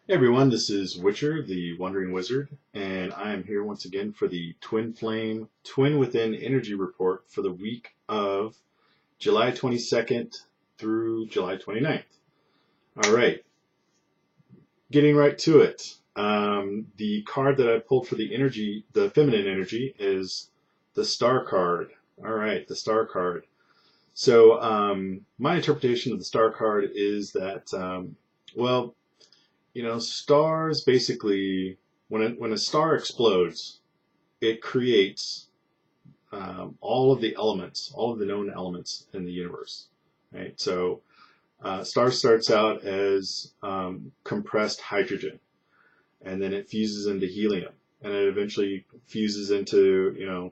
Hey everyone, this is Witcher, the Wandering Wizard, and I am here once again for the Twin Flame Twin Within Energy Report for the week of July 22nd through July 29th. All right, getting right to it. The card that I pulled for the energy, the feminine energy, is the Star card. All right, the Star card. So, my interpretation of the Star card is that, well, stars basically, when a star explodes, it creates all of the elements, all of the known elements in the universe, right? So, star starts out as compressed hydrogen, and then it fuses into helium, and it eventually fuses into,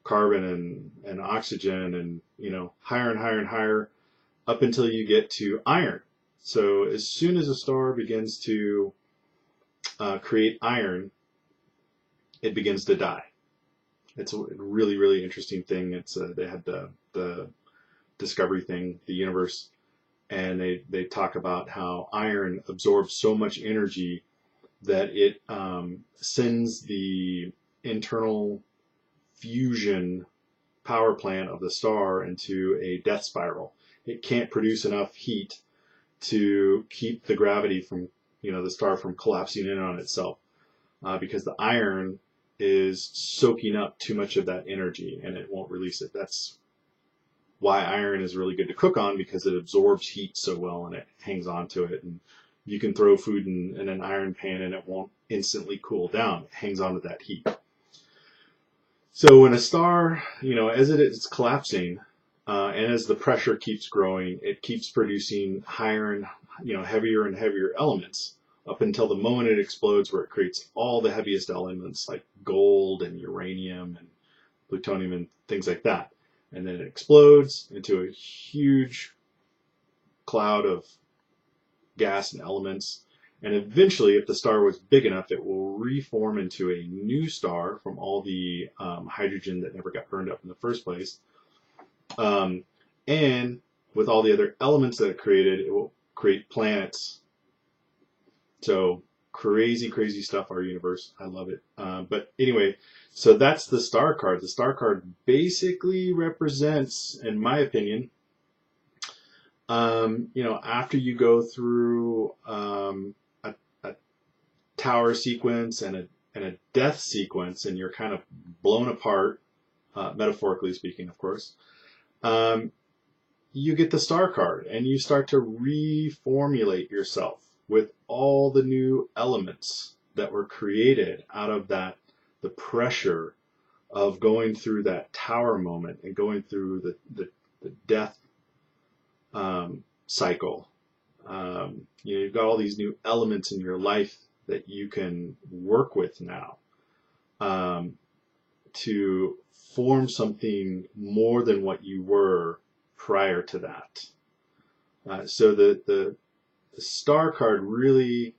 carbon and oxygen, and, higher and higher and higher up until you get to iron. So as soon as a star begins to create iron, it begins to die. It's a really, really interesting thing. They had the discovery thing, the universe, and they talk about how iron absorbs so much energy that it sends the internal fusion power plant of the star into a death spiral. It can't produce enough heat to keep the gravity from, the star from collapsing in on itself, because the iron is soaking up too much of that energy and it won't release it. That's why iron is really good to cook on, because it absorbs heat so well and it hangs on to it. And you can throw food in an iron pan and it won't instantly cool down. It hangs on to that heat. So when a star, as it is collapsing, and as the pressure keeps growing, it keeps producing higher and heavier and heavier elements up until the moment it explodes, where it creates all the heaviest elements like gold and uranium and plutonium and things like that. And then it explodes into a huge cloud of gas and elements. And eventually, if the star was big enough, it will reform into a new star from all the hydrogen that never got burned up in the first place. And with all the other elements that it created, it will create planets. So crazy, crazy stuff, our universe. I love it. But anyway, so that's the Star card. The Star card basically represents, in my opinion, after you go through a tower sequence and a death sequence, and you're kind of blown apart, metaphorically speaking, of course. You get the Star card and you start to reformulate yourself with all the new elements that were created out of the pressure of going through that tower moment and going through the death cycle. You've got all these new elements in your life that you can work with now, to form something more than what you were prior to that. So the Star card really,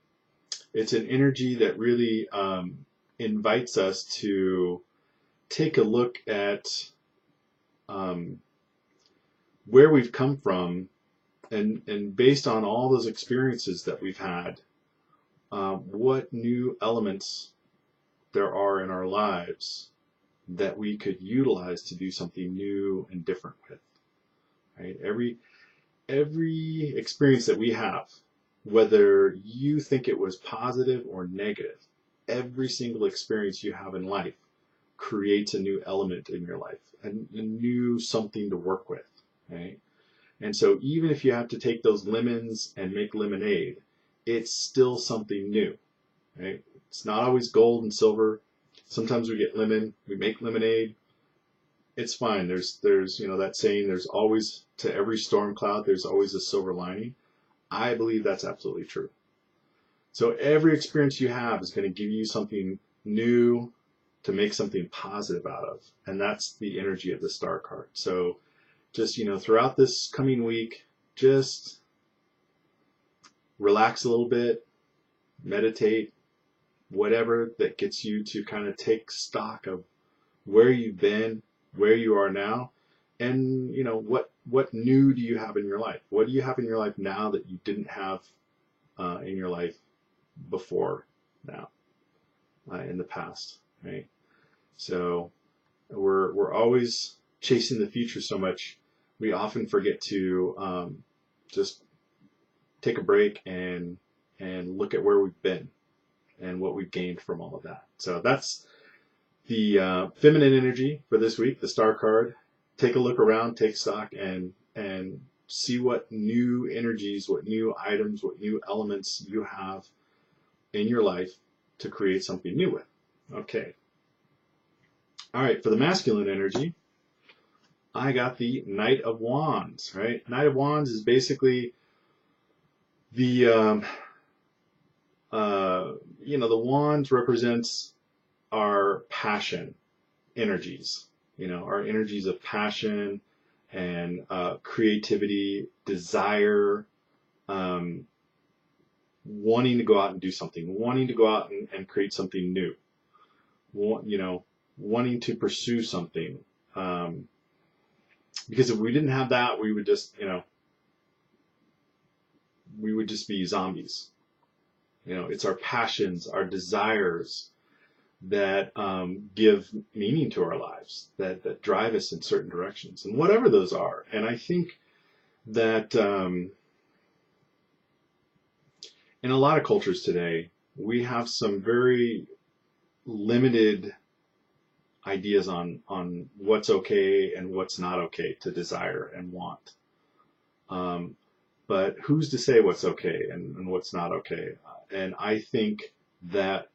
it's an energy that really invites us to take a look at where we've come from, and based on all those experiences that we've had, what new elements there are in our lives that we could utilize to do something new and different with. Right? Every experience that we have, whether you think it was positive or negative, every single experience you have in life creates a new element in your life, and a new something to work with. Right? And so even if you have to take those lemons and make lemonade, it's still something new. Right? It's not always gold and silver. Sometimes we get lemon, we make lemonade. It's fine. There's that saying, there's always, to every storm cloud, there's always a silver lining. I believe that's absolutely true. So every experience you have is going to give you something new to make something positive out of. And that's the energy of the Star card. So just, throughout this coming week, just relax a little bit, meditate, whatever that gets you to kind of take stock of where you've been, where you are now, and what new do you have in your life? What do you have in your life now that you didn't have in your life before now, in the past, right? So we're always chasing the future so much, we often forget to just take a break and look at where we've been and what we've gained from all of that. So that's the feminine energy for this week, the star card. Take a look around, take stock, and see what new energies, what new items, what new elements you have in your life to create something new with. Okay. All right, for the masculine energy, I got the Knight of Wands, right? Knight of Wands is basically the, the wands represents our passion energies, our energies of passion and creativity, desire, wanting to go out and do something, wanting to go out and create something new, wanting to pursue something. Because if we didn't have that, we would just, be zombies. It's our passions, our desires that give meaning to our lives, that drive us in certain directions, and whatever those are. And I think that in a lot of cultures today, we have some very limited ideas on what's okay and what's not okay to desire and want. But who's to say what's okay and what's not okay? And I think that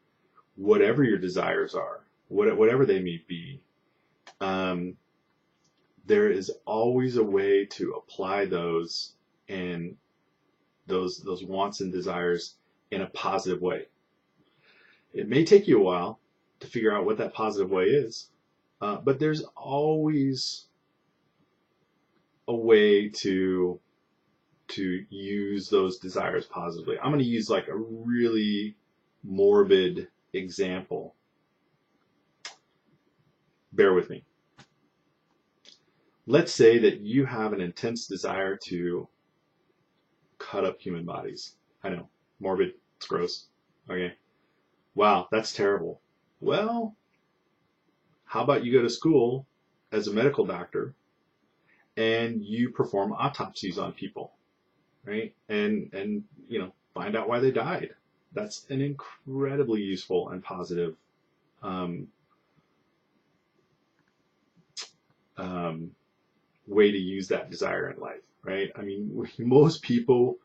whatever your desires are, whatever they may be, there is always a way to apply those and those wants and desires in a positive way. It may take you a while to figure out what that positive way is, but there's always a way to use those desires positively. I'm going to use like a really morbid example. Bear with me. Let's say that you have an intense desire to cut up human bodies. I know, morbid, it's gross. Okay. Wow, that's terrible. Well, how about you go to school as a medical doctor and you perform autopsies on people, right? And find out why they died. That's an incredibly useful and positive way to use that desire in life, right? I mean, most people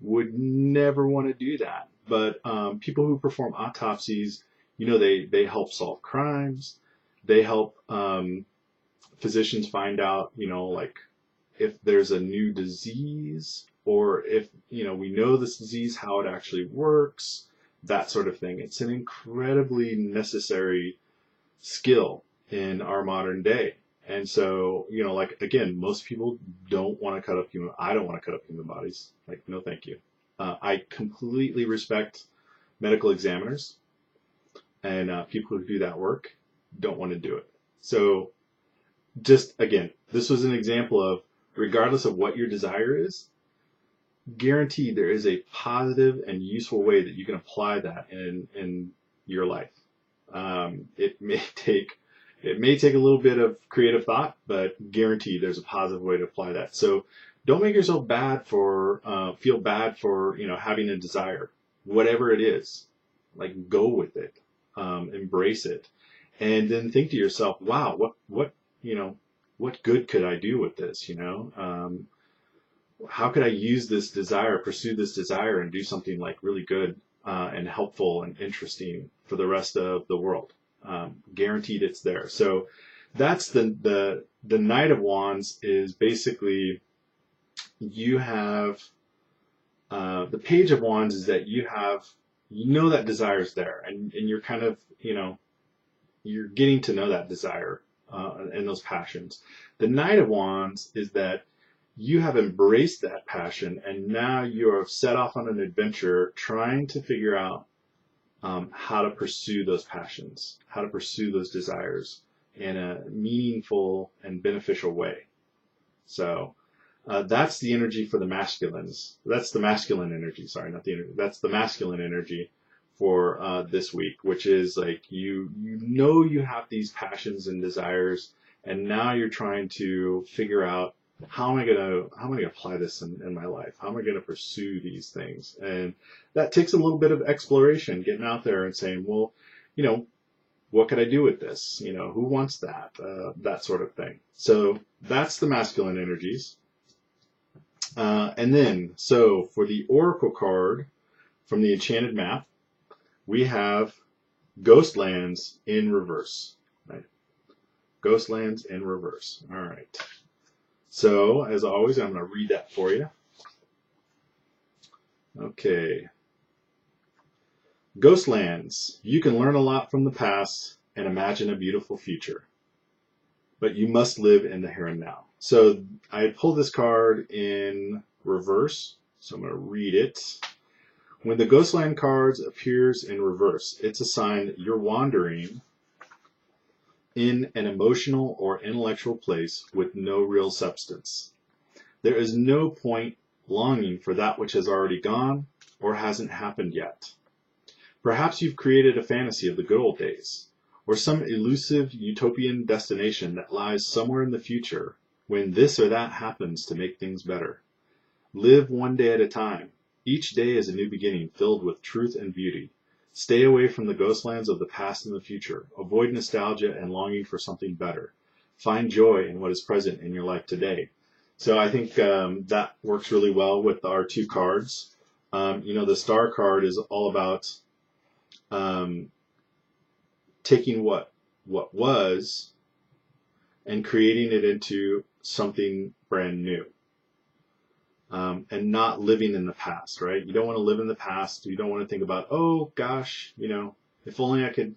would never want to do that, but people who perform autopsies, they help solve crimes. They help physicians find out, like if there's a new disease or if, we know this disease, how it actually works, that sort of thing. It's an incredibly necessary skill in our modern day. And so, like, again, most people don't want to cut up I don't want to cut up human bodies. Like, no, thank you. I completely respect medical examiners and people who do that work don't want to do it. So just, again, this was an example of, regardless of what your desire is, guaranteed there is a positive and useful way that you can apply that in your life. It may take a little bit of creative thought, but guaranteed there's a positive way to apply that. So don't make yourself feel bad for having a desire, whatever it is. Like, go with it, embrace it, and then think to yourself, wow, what good could I do with this? How could I use this desire, pursue this desire, and do something like really good and helpful and interesting for the rest of the world? Guaranteed it's there. So that's the Knight of Wands is basically, you have the Page of Wands is that that desire's there, and you're kind of, you're getting to know that desire and those passions. The Knight of Wands is that you have embraced that passion, and now you're set off on an adventure trying to figure out how to pursue those passions, how to pursue those desires in a meaningful and beneficial way. So That's the energy for the masculines. That's the masculine energy. Sorry, not the energy. That's the masculine energy for this week, which is like you know you have these passions and desires, and now you're trying to figure out how am I gonna apply this in my life? How am I gonna pursue these things? And that takes a little bit of exploration, getting out there and saying, well, you know, what could I do with this? You know, who wants that? That sort of thing. So that's the masculine energies. And then, so for the oracle card from the Enchanted Map, we have Ghostlands in reverse. Right? Ghostlands in reverse. All right. So, as always, I'm going to read that for you. Okay. Ghostlands. You can learn a lot from the past and imagine a beautiful future, but you must live in the here and now. So I pulled this card in reverse, so I'm going to read it. When the Ghostland cards appears in reverse, it's a sign that you're wandering in an emotional or intellectual place with no real substance. There is no point longing for that which has already gone or hasn't happened yet. Perhaps you've created a fantasy of the good old days, or some elusive utopian destination that lies somewhere in the future when this or that happens to make things better. Live one day at a time. Each day is a new beginning filled with truth and beauty. Stay away from the ghostlands of the past and the future. Avoid nostalgia and longing for something better. Find joy in what is present in your life today. So I think that works really well with our two cards. You know, the star card is all about taking what was and creating it into something brand new, and not living in the past, right? You don't want to live in the past. You don't want to think about, oh gosh, you know, if only I could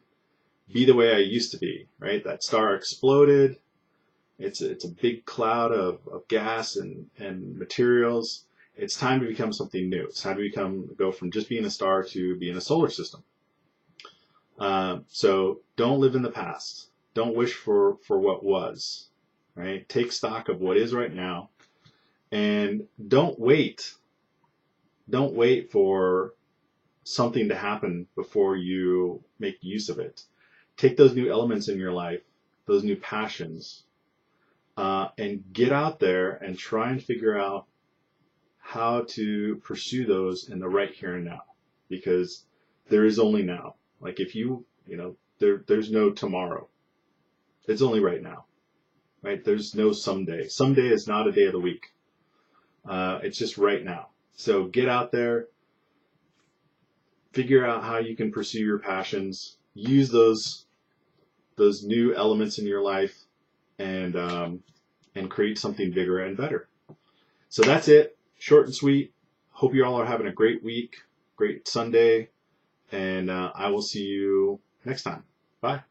be the way I used to be, right? That star exploded. It's a big cloud of gas and materials. It's time to become something new. It's time to go from just being a star to being a solar system. So don't live in the past. Don't wish for what was, right? Take stock of what is right now, and don't wait. Don't wait for something to happen before you make use of it. Take those new elements in your life, those new passions, and get out there and try and figure out how to pursue those in the right here and now, because there is only now. Like if you know, there's no tomorrow. It's only right now, right? There's no someday. Someday is not a day of the week. It's just right now. So get out there, figure out how you can pursue your passions, use those new elements in your life, and create something bigger and better. So that's it. Short and sweet. Hope you all are having a great week, great Sunday, and I will see you next time. Bye.